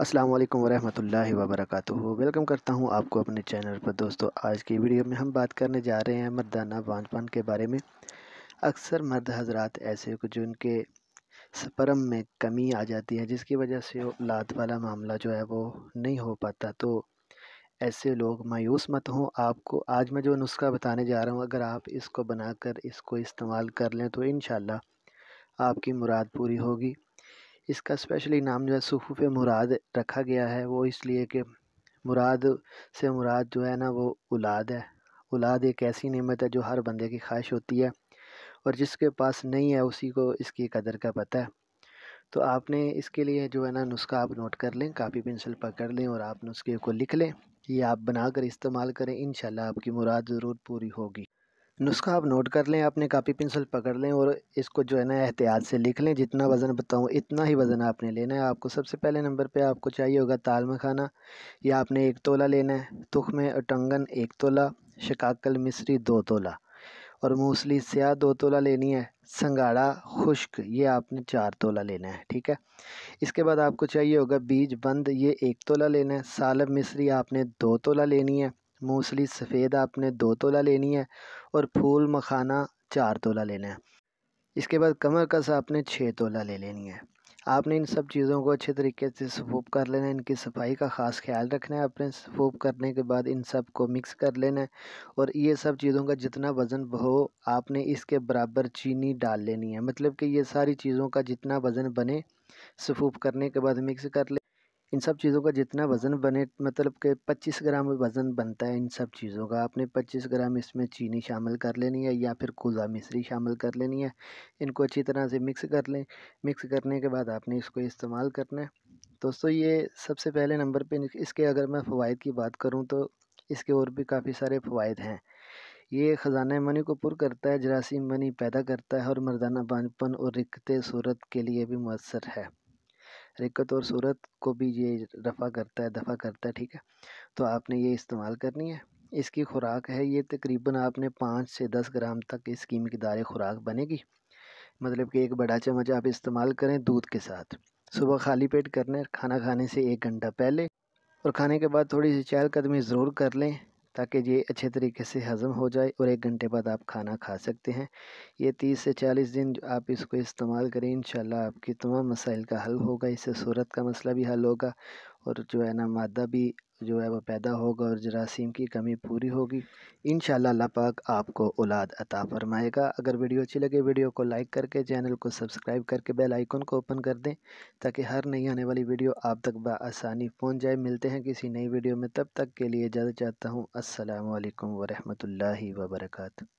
السلام علیکم ورحمۃ اللہ وبرکاتہ۔ ویلکم کرتا ہوں آپ کو اپنے چینل پر۔ دوستو، آج کی ویڈیو میں ہم بات کرنے جا رہے ہیں مردانہ بانجھ پن کے بارے میں۔ اکثر مرد حضرات ایسے جن کے سپرم میں کمی آ جاتی ہے، جس کی وجہ سے اولاد والا معاملہ جو ہے وہ نہیں ہو پاتا، تو ایسے لوگ مایوس مت ہوں۔ آپ کو آج میں جو نسخہ بتانے جا رہا ہوں، اگر آپ اس کو بنا کر اس کو استعمال کر لیں تو انشاءاللہ آپ کی مراد پوری ہوگی۔ اس کا اسپیشلی نام جو ہے صفوف مراد رکھا گیا ہے، وہ اس لیے کہ مراد سے مراد جو ہے نا وہ اولاد ہے۔ اولاد ایک ایسی نعمت ہے جو ہر بندے کی خواہش ہوتی ہے، اور جس کے پاس نہیں ہے اسی کو اس کی قدر کا پتہ ہے۔ تو آپ نے اس کے لیے جو ہے نا نسخہ آپ نوٹ کر لیں، کاپی پنسل پکڑ لیں اور آپ نسخے کو لکھ لیں۔ یہ آپ بنا کر استعمال کریں، انشاءاللہ آپ کی مراد ضرور پوری ہوگی۔ نسخہ آپ نوٹ کر لیں، اپنے کاپی پنسل پکڑ لیں اور اس کو جو ہے نا احتیاط سے لکھ لیں۔ جتنا وزن بتاؤں اتنا ہی وزن آپ نے لینا ہے۔ آپ کو سب سے پہلے نمبر پہ آپ کو چاہیے ہوگا تال مکھانا، یا آپ نے 1 تولہ لینا ہے، تخم اٹنگن 1 تولہ، شقاقل مصری 2 تولہ، اور موسلی سیاہ 2 تولہ لینی ہے۔ سنگھاڑا خشک یہ آپ نے 4 تولہ لینا ہے، ٹھیک ہے۔ اس کے بعد آپ کو چاہیے ہوگا بیج بند، یہ 1 تولہ لینا ہے۔ سالب مصری آپ نے 2 تولہ لینی ہے۔ موسلی سفید آپ نے 2 تولہ لینی ہے، اور پھول مکھانا 4 تولہ لینا ہے۔ اس کے بعد کمر کس آپ نے 6 تولہ لے لینی ہے۔ آپ نے ان سب چیزوں کو اچھے طریقے سے صفوف کر لینا ہے، ان کی صفائی کا خاص خیال رکھنا ہے۔ اپنے صفوف کرنے کے بعد ان سب کو مکس کر لینا ہے، اور یہ سب چیزوں کا جتنا وزن ہو آپ نے اس کے برابر چینی ڈال لینی ہے۔ مطلب کہ یہ ساری چیزوں کا جتنا وزن بنے، صفوف کرنے کے بعد مکس کر لیں۔ ان سب چیزوں کا جتنا وزن بنے، مطلب کہ 25 گرام وزن بنتا ہے ان سب چیزوں کا، آپ نے 25 گرام اس میں چینی شامل کر لینی ہے، یا پھر کوزہ مصری شامل کر لینی ہے۔ ان کو اچھی طرح سے مکس کر لیں۔ مکس کرنے کے بعد آپ نے اس کو استعمال کرنا ہے۔ دوستو، یہ سب سے پہلے نمبر پہ اس کے اگر میں فوائد کی بات کروں تو اس کے اور بھی کافی سارے فوائد ہیں۔ یہ خزانہ منی کو پر کرتا ہے، جراثیم منی پیدا کرتا ہے، اور مردانہ بانجھ پن اور رقت صورت کے لیے بھی مؤثر ہے۔ رقت اور صورت کو بھی یہ دفع کرتا ہے، ٹھیک ہے۔ تو آپ نے یہ استعمال کرنی ہے۔ اس کی خوراک ہے، یہ تقریباً آپ نے 5 سے 10 گرام تک اس کی مقدار خوراک بنے گی۔ مطلب کہ 1 بڑا چمچ آپ استعمال کریں دودھ کے ساتھ۔ صبح خالی پیٹ کرنا ہے، کھانا کھانے سے 1 گھنٹہ پہلے، اور کھانے کے بعد تھوڑی سی چہل قدمی ضرور کر لیں تاکہ یہ اچھے طریقے سے ہضم ہو جائے، اور 1 گھنٹے بعد آپ کھانا کھا سکتے ہیں۔ یہ 30 سے 40 دن آپ اس کو استعمال کریں، انشاءاللہ آپ کی تمام مسائل کا حل ہوگا۔ اس سے صورت کا مسئلہ بھی حل ہوگا، اور جو ہے نا مادہ بھی جو ہے وہ پیدا ہوگا، اور جراثیم کی کمی پوری ہوگی۔ انشاءاللہ اللہ پاک آپ کو اولاد عطا فرمائے گا۔ اگر ویڈیو اچھی لگے، ویڈیو کو لائک کر کے چینل کو سبسکرائب کر کے بیل آئیکن کو اوپن کر دیں، تاکہ ہر نئی آنے والی ویڈیو آپ تک بآسانی پہنچ جائے۔ ملتے ہیں کسی نئی ویڈیو میں، تب تک کے لیے اجازت چاہتا ہوں۔ السلام علیکم ورحمۃ اللہ وبرکاتہ۔